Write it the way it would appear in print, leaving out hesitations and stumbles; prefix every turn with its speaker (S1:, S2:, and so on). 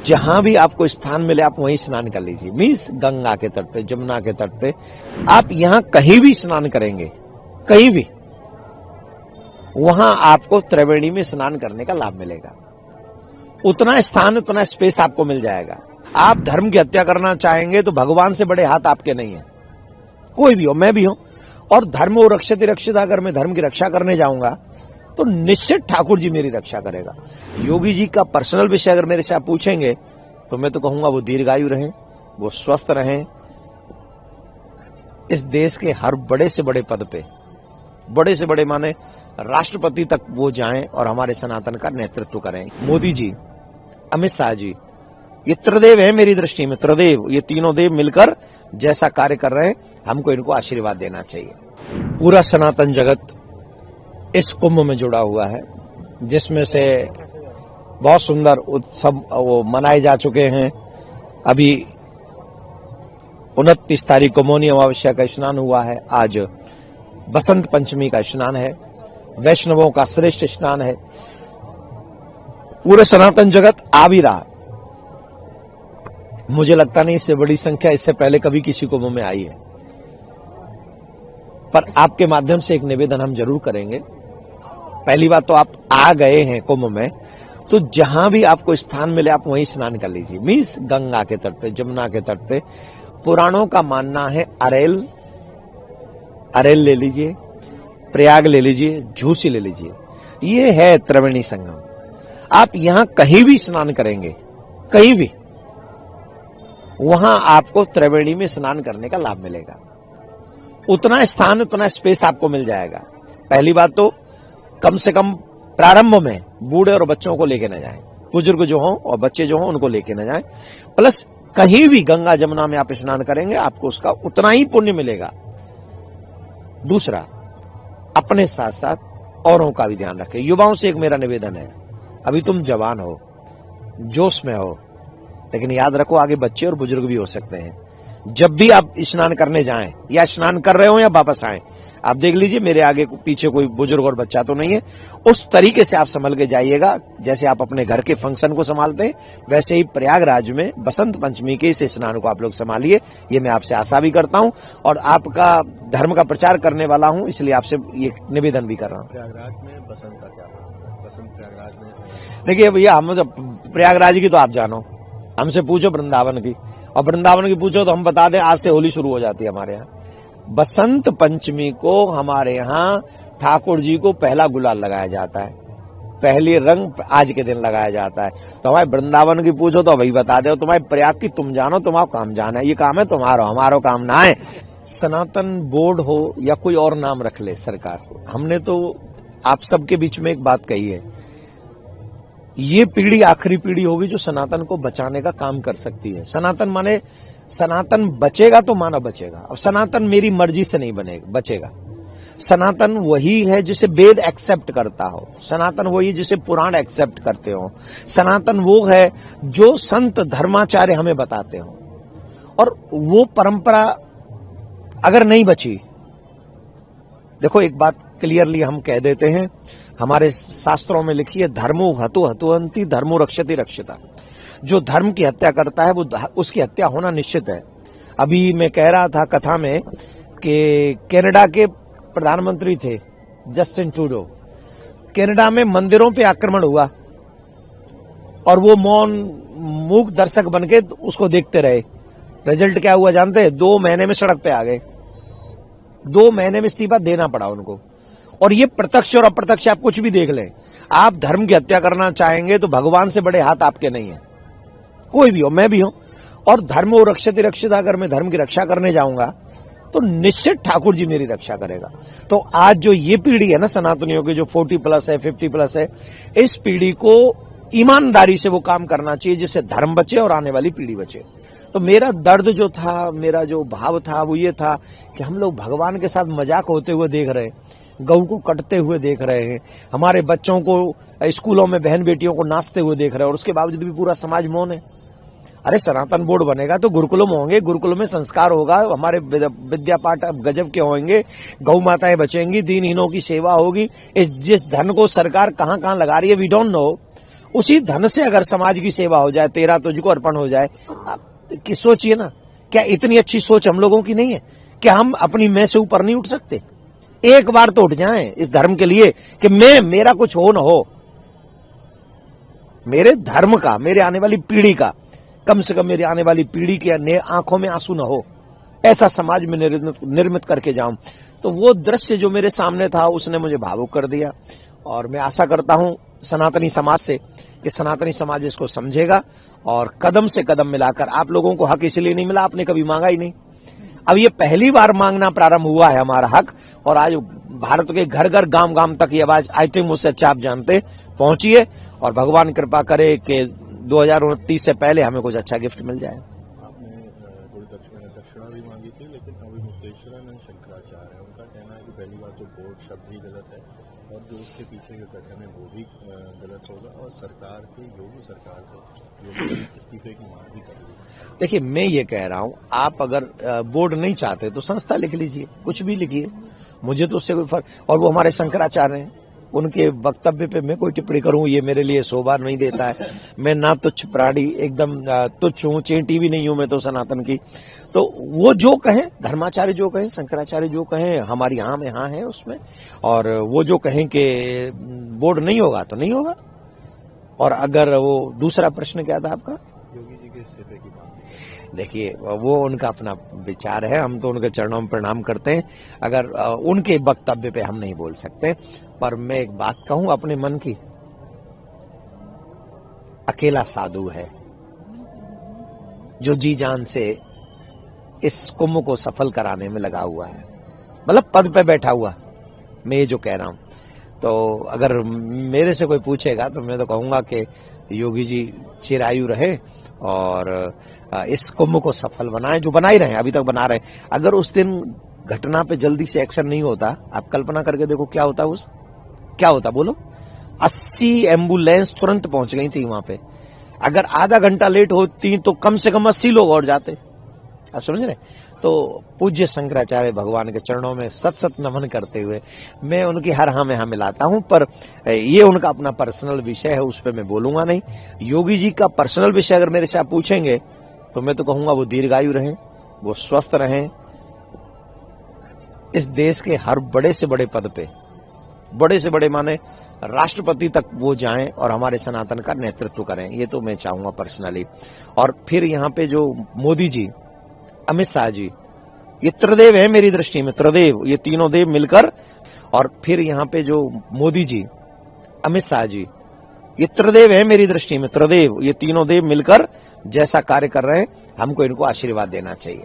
S1: जहां भी आपको स्थान मिले आप वहीं स्नान कर लीजिए। मीन्स गंगा के तट पे, जमुना के तट पे, आप यहां कहीं भी स्नान करेंगे, कहीं भी, वहां आपको त्रिवेणी में स्नान करने का लाभ मिलेगा। उतना स्थान, उतना स्पेस आपको मिल जाएगा। आप धर्म की हत्या करना चाहेंगे तो भगवान से बड़े हाथ आपके नहीं है, कोई भी हो, मैं भी हूं। और धर्म वो रक्षति रक्षिता, अगर मैं धर्म की रक्षा करने जाऊंगा तो निश्चित ठाकुर जी मेरी रक्षा करेगा। योगी जी का पर्सनल विषय अगर मेरे से आप पूछेंगे तो मैं तो कहूंगा वो दीर्घायु रहें, वो स्वस्थ रहें, इस देश के हर बड़े से बड़े पद पे, बड़े से बड़े माने राष्ट्रपति तक वो जाएं और हमारे सनातन का नेतृत्व करें। मोदी जी, अमित शाह जी, ये त्रिदेव है मेरी दृष्टि में, त्रिदेव, ये तीनों देव मिलकर जैसा कार्य कर रहे हैं, हमको इनको आशीर्वाद देना चाहिए। पूरा सनातन जगत इस कुंभ में जुड़ा हुआ है, जिसमें से बहुत सुंदर उत्सव वो मनाए जा चुके हैं। अभी 29 तारीख को मौनी अमावस्या का स्नान हुआ है, आज बसंत पंचमी का स्नान है, वैष्णवों का श्रेष्ठ स्नान है। पूरे सनातन जगत आ भी रहा, मुझे लगता नहीं इससे बड़ी संख्या इससे पहले कभी किसी कुंभ में आई है। पर आपके माध्यम से एक निवेदन हम जरूर करेंगे। पहली बात तो आप आ गए हैं कुंभ में, तो जहां भी आपको स्थान मिले आप वहीं स्नान कर लीजिए। मीन्स गंगा के तट पे, जमुना के तट पे। पुराणों का मानना है अरेल ले लीजिए, प्रयाग ले लीजिए, झूसी ले लीजिए, ये है त्रिवेणी संगम। आप यहां कहीं भी स्नान करेंगे, कहीं भी, वहां आपको त्रिवेणी में स्नान करने का लाभ मिलेगा। उतना स्थान, उतना स्पेस आपको मिल जाएगा। पहली बात तो कम से कम प्रारंभ में बूढ़े और बच्चों को लेके न जाएं, बुजुर्ग जो हों और बच्चे जो हों उनको लेके न जाएं। प्लस कहीं भी गंगा जमुना में आप स्नान करेंगे आपको उसका उतना ही पुण्य मिलेगा। दूसरा, अपने साथ साथ औरों का भी ध्यान रखें। युवाओं से एक मेरा निवेदन है, अभी तुम जवान हो, जोश में हो, लेकिन याद रखो आगे बच्चे और बुजुर्ग भी हो सकते हैं। जब भी आप स्नान करने जाएं या स्नान कर रहे हो या वापस आए, आप देख लीजिए मेरे आगे पीछे कोई बुजुर्ग और बच्चा तो नहीं है। उस तरीके से आप संभल के जाइएगा, जैसे आप अपने घर के फंक्शन को संभालते हैं, वैसे ही प्रयागराज में बसंत पंचमी के इस स्नान को आप लोग संभालिए। ये मैं आपसे आशा भी करता हूं और आपका धर्म का प्रचार करने वाला हूं, इसलिए आपसे ये निवेदन भी कर रहा हूं।
S2: प्रयागराज में बसंत का क्या, बसंत प्रयागराज में?
S1: देखिए भैया, हम प्रयागराज की तो आप जानो, हमसे पूछो वृंदावन की, और वृंदावन की पूछो तो हम बता दें आज से होली शुरू हो जाती है हमारे यहाँ। बसंत पंचमी को हमारे यहाँ ठाकुर जी को पहला गुलाल लगाया जाता है, पहले रंग आज के दिन लगाया जाता है। तो हमारे वृंदावन की पूछो तो वही बता दो, तुम्हारे प्रयाग की तुम जानो, तुम्हारा काम जाना है, ये काम है तुम्हारा, हमारा काम ना है। सनातन बोर्ड हो या कोई और नाम रख ले सरकार को, हमने तो आप सबके बीच में एक बात कही है, ये पीढ़ी आखिरी पीढ़ी होगी जो सनातन को बचाने का काम कर सकती है। सनातन माने सनातन बचेगा तो मानव बचेगा। अब सनातन मेरी मर्जी से नहीं बचेगा। सनातन वही है जिसे वेद एक्सेप्ट करता हो, सनातन वही जिसे पुराण एक्सेप्ट करते हो, सनातन वो है जो संत धर्माचार्य हमें बताते हो। और वो परंपरा अगर नहीं बची, देखो एक बात क्लियरली हम कह देते हैं, हमारे शास्त्रों में लिखी है, धर्मो हतु हतुअंति धर्मो रक्षति रक्षिता। जो धर्म की हत्या करता है वो उसकी हत्या होना निश्चित है। अभी मैं कह रहा था कथा में कि कनाडा के प्रधानमंत्री थे जस्टिन ट्रूडो, कनाडा में मंदिरों पे आक्रमण हुआ और वो मौन मूक दर्शक बनके उसको देखते रहे। रिजल्ट क्या हुआ जानते हैं? 2 महीने में सड़क पे आ गए, 2 महीने में इस्तीफा देना पड़ा उनको। और ये प्रत्यक्ष और अप्रत्यक्ष आप कुछ भी देख लें, आप धर्म की हत्या करना चाहेंगे तो भगवान से बड़े हाथ आपके नहीं है, कोई भी हो, मैं भी हूं। और धर्म वो रक्षति रक्षिता, अगर मैं धर्म की रक्षा करने जाऊंगा तो निश्चित ठाकुर जी मेरी रक्षा करेगा। तो आज जो ये पीढ़ी है ना सनातनियों की, जो 40+ है, 50+ है, इस पीढ़ी को ईमानदारी से वो काम करना चाहिए जिससे धर्म बचे और आने वाली पीढ़ी बचे। तो मेरा दर्द जो था, मेरा जो भाव था वो ये था कि हम लोग भगवान के साथ मजाक होते हुए देख रहे हैं, गऊ को कटते हुए देख रहे हैं, हमारे बच्चों को स्कूलों में बहन बेटियों को नाचते हुए देख रहे हैं, और उसके बावजूद भी पूरा समाज मौन है। अरे सनातन बोर्ड बनेगा तो गुरुकुलम होंगे, गुरुकुलम में संस्कार होगा, हमारे विद्या पाठ गजब के होंगे, गौ माताएं बचेंगी, दीनहीनों की सेवा होगी। जिस धन को सरकार कहां कहां लगा रही है वी डोंट नो, उसी धन से अगर समाज की सेवा हो जाए, तेरा तुझको अर्पण हो जाए, आप कि सोचिए ना, क्या इतनी अच्छी सोच हम लोगों की नहीं है? क्या हम अपनी मैं से ऊपर नहीं उठ सकते? एक बार तो उठ जाएं इस धर्म के लिए कि मेरा कुछ हो ना हो, मेरे धर्म का, मेरे आने वाली पीढ़ी का, कम से कम मेरी आने वाली पीढ़ी की आंखों में आंसू ना हो, ऐसा समाज में निर्मित करके जाऊं। तो वो दृश्य जो मेरे सामने था उसने मुझे भावुक कर दिया, और मैं आशा करता हूं सनातनी समाज से कि सनातनी समाज इसको समझेगा और कदम से कदम मिलाकर, आप लोगों को हक इसलिए नहीं मिला, आपने कभी मांगा ही नहीं, अब ये पहली बार मांगना प्रारंभ हुआ है हमारा हक, और आज भारत के घर घर गांव गांव तक ये आवाज, आई थिंक मुझसे अच्छा आप जानते, पहुंचिए, और भगवान कृपा करे कि 2029 से पहले हमें कुछ अच्छा गिफ्ट मिल जाए।
S2: आपने थोड़ी दक्षिणा भी मांगी थी, लेकिन अभी मुक्तेश्वरानंद शंकराचार्य है, उनका कहना है कि पहली बात तो बोर्ड शब्द ही गलत है, और जो उसके पीछे के कथन है वो भी गलत होगा, और सरकार की, योगी सरकार से योगी इस्तीफे की मांग भी करेगी।
S1: देखिए, मैं ये कह रहा हूं, आप अगर बोर्ड नहीं चाहते तो संस्था लिख लीजिए, कुछ भी लिखिए, मुझे तो उससे कोई फर्क, और वो हमारे शंकराचार्य हैं, उनके वक्तव्य पे मैं कोई टिप्पणी करूं ये मेरे लिए शोभा नहीं देता है। मैं ना तुच्छ प्राणी, एकदम तुच्छ हूं, चेंटी भी नहीं हूं मैं तो सनातन की। तो वो जो कहें, धर्माचार्य जो कहें, शंकराचार्य जो कहें, हमारी हाँ में हाँ है उसमें, और वो जो कहें कि बोर्ड नहीं होगा तो नहीं होगा। और अगर वो दूसरा प्रश्न क्या था आपका?
S2: योगी जी के इस्तीफे की मांग।
S1: देखिए, वो उनका अपना विचार है, हम तो उनके चरणों में प्रणाम करते हैं, अगर उनके वक्तव्य पे हम नहीं बोल सकते। पर मैं एक बात कहूं अपने मन की, अकेला साधु है जो जी जान से इस कुंभ को सफल कराने में लगा हुआ है, मतलब पद पे बैठा हुआ, मैं ये जो कह रहा हूं। तो अगर मेरे से कोई पूछेगा तो मैं तो कहूंगा कि योगी जी चिरायु रहे और इस कुंभ को सफल बनाए, जो बना ही रहे हैं, अभी तक बना रहे हैं। अगर उस दिन घटना पे जल्दी से एक्शन नहीं होता, आप कल्पना करके देखो क्या होता, क्या होता बोलो। 80 एम्बुलेंस तुरंत पहुंच गई थी वहां पे, अगर आधा घंटा लेट होती तो कम से कम 80 लोग और जाते, आप समझ रहे। तो पूज्य शंकराचार्य भगवान के चरणों में सत सत नमन करते हुए मैं उनकी हर हाँ में हाँ मिलाता हूं, पर ये उनका अपना पर्सनल विषय है, उस पर मैं बोलूंगा नहीं। योगी जी का पर्सनल विषय अगर मेरे से आप पूछेंगे तो मैं तो कहूंगा वो दीर्घायु रहें, वो स्वस्थ रहें, इस देश के हर बड़े से बड़े पद पे, बड़े से बड़े माने राष्ट्रपति तक वो जाएं और हमारे सनातन का नेतृत्व करें, ये तो मैं चाहूंगा पर्सनली। और फिर यहाँ पे जो मोदी जी, अमित शाह जी, ये त्रिदेव है मेरी दृष्टि में, त्रिदेव, ये तीनों देव मिलकर, और फिर यहाँ पे जो मोदी जी, अमित शाह जी, ये त्रिदेव है मेरी दृष्टि में, त्रिदेव, ये तीनों देव मिलकर जैसा कार्य कर रहे हैं, हमको इनको आशीर्वाद देना चाहिए।